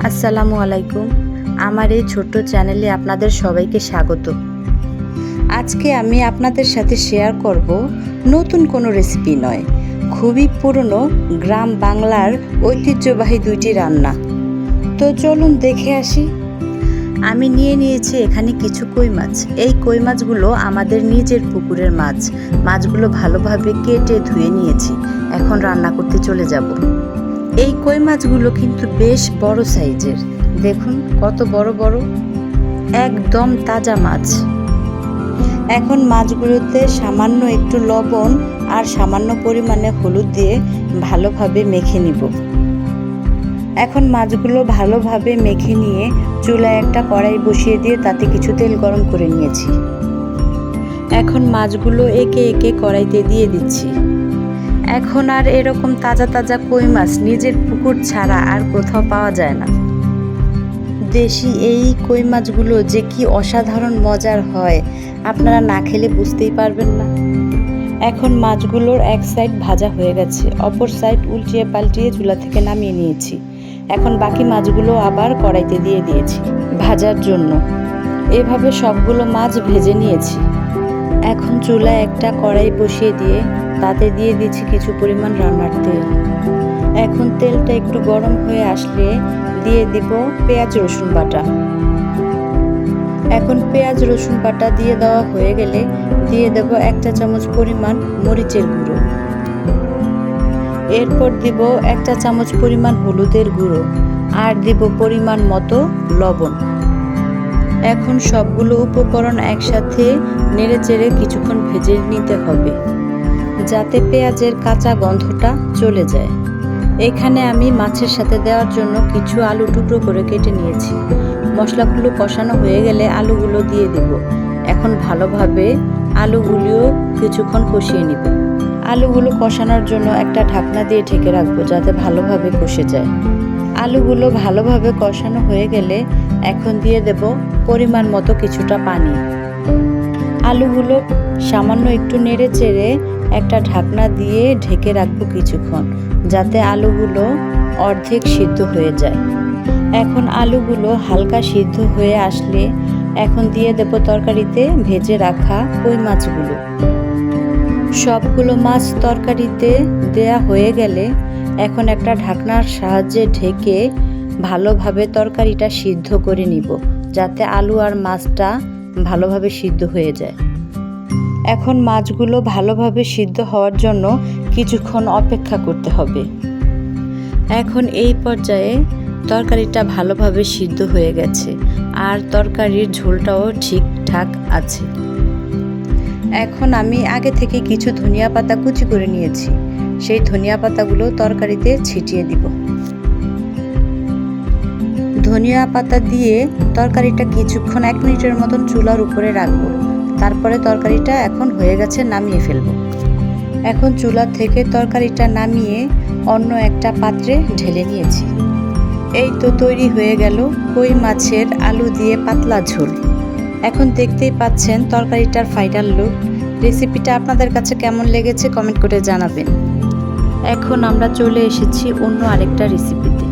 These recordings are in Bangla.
আসসালামু আলাইকুম। আমার এই ছোট্ট চ্যানেলে আপনাদের সবাইকে স্বাগত। আজকে আমি আপনাদের সাথে শেয়ার করব নতুন কোনো রেসিপি নয়, খুবই পুরনো গ্রাম বাংলার ঐতিহ্যবাহী দুইটি রান্না। তো চলুন দেখে আসি। আমি নিয়ে নিয়েছি এখানে কিছু কই মাছ। এই কই মাছগুলো আমাদের নিজের পুকুরের মাছ। মাছগুলো ভালোভাবে কেটে ধুয়ে নিয়েছি। এখন রান্না করতে চলে যাব। এই কই মাছগুলো কিন্তু বেশ বড় সাইজের। দেখুন কত বড় বড়, একদম তাজা মাছ। এখন মাছগুলোতে সামান্য একটু লবণ আর সামান্য পরিমাণে হলুদ দিয়ে ভালোভাবে মেখে নিব। এখন মাছগুলো ভালোভাবে মেখে নিয়ে চুলায় একটা কড়াই বসিয়ে দিয়ে তাতে কিছু তেল গরম করে নিয়েছি। এখন মাছগুলো একে একে কড়াইতে দিয়ে দিচ্ছি। এখন আর এরকম তাজা তাজা কই মাছ নিজের পুকুর ছাড়া আর কোথাও পাওয়া যায় না। দেশি এই কই মাছগুলো যে কি অসাধারণ মজার হয়, আপনারা না খেলে বুঝতেই পারবেন না। এখন মাছগুলোর এক সাইড ভাজা হয়ে গেছে, অপর সাইড উল্টিয়ে পাল্টিয়ে চুলা থেকে নামিয়ে নিয়েছি। এখন বাকি মাছগুলো আবার কড়াইতে দিয়ে দিয়েছি ভাজার জন্য। এভাবে সবগুলো মাছ ভেজে নিয়েছি। এখন চুলায় একটা কড়াই বসিয়ে দিয়ে তাতে দিয়ে দিচ্ছি কিছু পরিমাণ রান্নার তেল। এখন তেলটা একটু গরম হয়ে আসলে দিয়ে দিব পেঁয়াজ রসুন বাটা। এখন পেঁয়াজ রসুন বাটা দিয়ে দেওয়া হয়ে গেলে দিয়ে দেব 1 চা চামচ পরিমাণ মরিচের গুঁড়ো। এরপর দিব 1 চা চামচ পরিমাণ হলুদের গুঁড়ো আর দিব পরিমাণ মতো লবণ। এখন সবগুলো উপকরণ একসাথে নেড়েচেড়ে কিছুক্ষণ ভেজে নিতে হবে, যাতে পেঁয়াজের কাঁচা গন্ধটা চলে যায়। এখানে আমি মাছের সাথে দেওয়ার জন্য কিছু আলু টুকরো করে কেটে নিয়েছি। মশলাগুলো কষানো হয়ে গেলে আলুগুলো দিয়ে দেব। এখন ভালোভাবে আলুগুলিও কিছুক্ষণ কষিয়ে নিব। আলুগুলো কষানোর জন্য একটা ঢাকনা দিয়ে ঢেকে রাখবো, যাতে ভালোভাবে কষে যায়। আলুগুলো ভালোভাবে কষানো হয়ে গেলে এখন দিয়ে দেব পরিমাণ মতো কিছুটা পানি। আলুগুলো সামান্য একটু নেড়ে চেড়ে একটা ঢাকনা দিয়ে ঢেকে রাখবো কিছুক্ষণ, যাতে আলুগুলো অর্ধেক সিদ্ধ হয়ে যায়। এখন আলুগুলো হালকা সিদ্ধ হয়ে আসলে এখন দিয়ে দেব তরকারিতে ভেজে রাখা কই মাছগুলো। সবগুলো মাছ তরকারিতে দেয়া হয়ে গেলে এখন একটা ঢাকনার সাহায্যে ঢেকে ভালোভাবে তরকারিটা সিদ্ধ করে নিব, যাতে আলু আর মাছটা ভালোভাবে সিদ্ধ হয়ে যায়। এখন মাছগুলো ভালোভাবে সিদ্ধ হওয়ার জন্য কিছুক্ষণ অপেক্ষা করতে হবে। এখন এই পর্যায়ে তরকারিটা ভালোভাবে সিদ্ধ হয়ে গেছে আর তরকারির ঝোলটাও ঠিকঠাক আছে। এখন আমি আগে থেকে কিছু ধনিয়া পাতা কুচি করে নিয়েছি। সেই ধনিয়া পাতাগুলো তরকারিতে ছিটিয়ে দিব। ধনিয়া পাতা দিয়ে তরকারিটা কিছুক্ষণ 1 মিনিটের মতন চুলার উপরে রাখবো। তারপরে তরকারিটা এখন হয়ে গেছে, নামিয়ে ফেলবো। এখন চুলা থেকে তরকারিটা নামিয়ে অন্য একটা পাত্রে ঢেলে নিয়েছি। এই তো তৈরি হয়ে গেল কই মাছের আলু দিয়ে পাতলা ঝোল। এখন দেখতেই পাচ্ছেন তরকারিটার ফাইনাল লুক। রেসিপিটা আপনাদের কাছে কেমন লেগেছে কমেন্ট করে জানাবেন। এখন আমরা চলে এসেছি অন্য আরেকটা রেসিপিতে।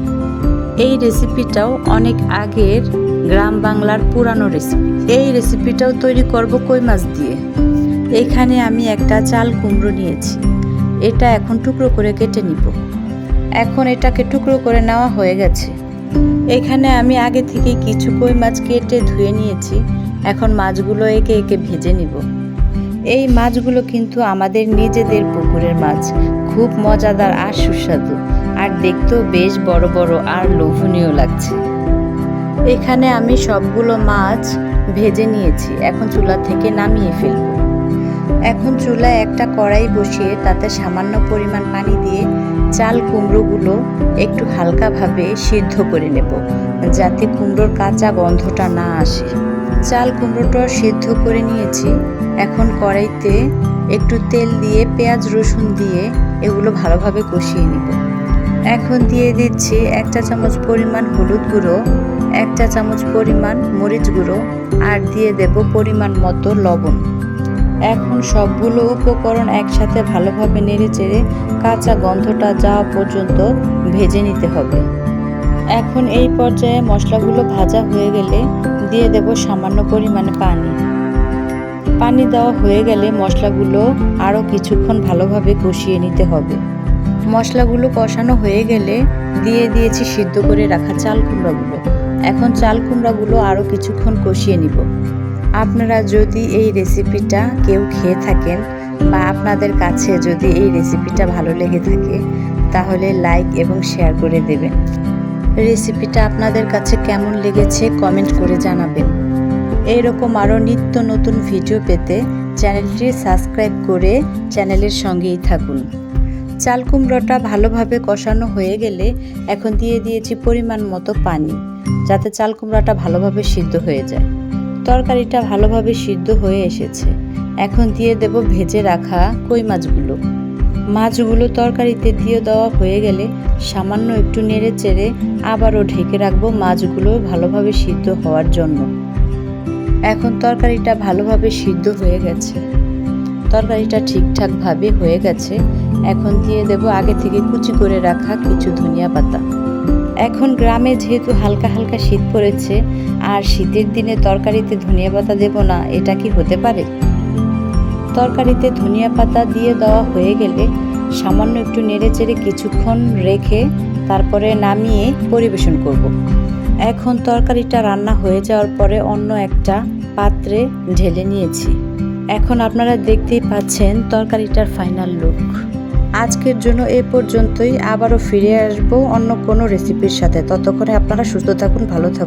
এই রেসিপিটাও অনেক আগের গ্রাম বাংলার পুরানো রেসিপি। এই রেসিপিটাও তৈরি করব কই মাছ দিয়ে। এখানে আমি একটা চাল কুমড়ো নিয়েছি। এটা এখন টুকরো করে কেটে নিব। এখন এটাকে টুকরো করে নেওয়া হয়ে গেছে। এখানে আমি আগে থেকে কিছু কই মাছ কেটে ধুয়ে নিয়েছি। এখন মাছগুলো একে একে ভেজে নিব। এই মাছগুলো কিন্তু আমাদের নিজেদের পুকুরের মাছ, খুব মজাদার আর সুস্বাদু, আর দেখতেও বেশ বড় বড় আর লোভনীয় লাগছে। এখানে আমি সবগুলো মাছ ভেজে নিয়েছি। এখন চুলা থেকে নামিয়ে ফেলব। এখন চুলায় একটা কড়াই বসিয়ে তাতে সামান্য পরিমাণ পানি দিয়ে চাল কুমড়োগুলো একটু হালকাভাবে সিদ্ধ করে নেব, যাতে কুমড়োর কাঁচা গন্ধটা না আসে। চাল কুমড়োটা সিদ্ধ করে নিয়েছি। এখন কড়াইতে একটু তেল দিয়ে পেঁয়াজ রসুন দিয়ে এগুলো ভালোভাবে কষিয়ে নিব। এখন দিয়ে দিচ্ছি 1 চা চামচ পরিমাণ হলুদ গুঁড়ো, 1 চা চামচ পরিমাণ মরিচ গুঁড়ো আর দিয়ে দেব পরিমাণ মতো লবণ। এখন সবগুলো উপকরণ একসাথে ভালোভাবে নেড়েচেড়ে কাঁচা গন্ধটা যাওয়া পর্যন্ত ভেজে নিতে হবে। এখন এই পর্যায়ে মশলাগুলো ভাজা হয়ে গেলে দিয়ে দেব সামান্য পরিমাণে পানি। পানি দেওয়া হয়ে গেলে মশলাগুলো আরও কিছুক্ষণ ভালোভাবে কষিয়ে নিতে হবে। মশলাগুলো কষানো হয়ে গেলে দিয়ে দিয়েছি সিদ্ধ করে রাখা চাল কুমড়াগুলো। এখন চাল কুমড়াগুলো আরও কিছুক্ষণ কষিয়ে নিব। আপনারা যদি এই রেসিপিটা কেউ খেয়ে থাকেন বা আপনাদের কাছে যদি এই রেসিপিটা ভালো লেগে থাকে তাহলে লাইক এবং শেয়ার করে দেবেন। রেসিপিটা আপনাদের কাছে কেমন লেগেছে কমেন্ট করে জানাবেন। এইরকম আরও নিত্য নতুন ভিডিও পেতে চ্যানেলটি সাবস্ক্রাইব করে চ্যানেলের সঙ্গেই থাকুন। চাল কুমড়োটা ভালোভাবে কষানো হয়ে গেলে এখন দিয়ে দিয়েছি পরিমাণ মতো পানি, যাতে চাল কুমড়োটা ভালোভাবে সিদ্ধ হয়ে যায়। তরকারিটা ভালোভাবে সিদ্ধ হয়ে এসেছে। এখন দিয়ে দেব ভেজে রাখা কই মাছগুলো। মাছগুলো তরকারিতে দিয়ে দেওয়া হয়ে গেলে সামান্য একটু নেড়ে চেড়ে আবারও ঢেকে রাখবো মাছগুলো ভালোভাবে সিদ্ধ হওয়ার জন্য। এখন তরকারিটা ভালোভাবে সিদ্ধ হয়ে গেছে, তরকারিটা ঠিকঠাকভাবে হয়ে গেছে। এখন দিয়ে দেব আগে থেকে কুচি করে রাখা কিছু ধনিয়া পাতা। এখন গ্রামে যেহেতু হালকা হালকা শীত পড়েছে, আর শীতের দিনে তরকারিতে ধনিয়া পাতা দেব না, এটা কি হতে পারে? তরকারিতে ধনিয়া পাতা দিয়ে দেওয়া হয়ে গেলে সামান্য একটু নেড়ে চেড়ে কিছুক্ষণ রেখে তারপরে নামিয়ে পরিবেশন করব। এখন তরকারিটা রান্না হয়ে যাওয়ার পরে অন্য একটা পাত্রে ঢেলে নিয়েছি। এখন আপনারা দেখতেই পাচ্ছেন তরকারিটার ফাইনাল লুক। আজকের জন্য এ পর্যন্তই। আবারও ফিরে আসবো অন্য কোনো রেসিপির সাথে। ততক্ষণে আপনারা সুস্থ থাকুন, ভালো থাকুন।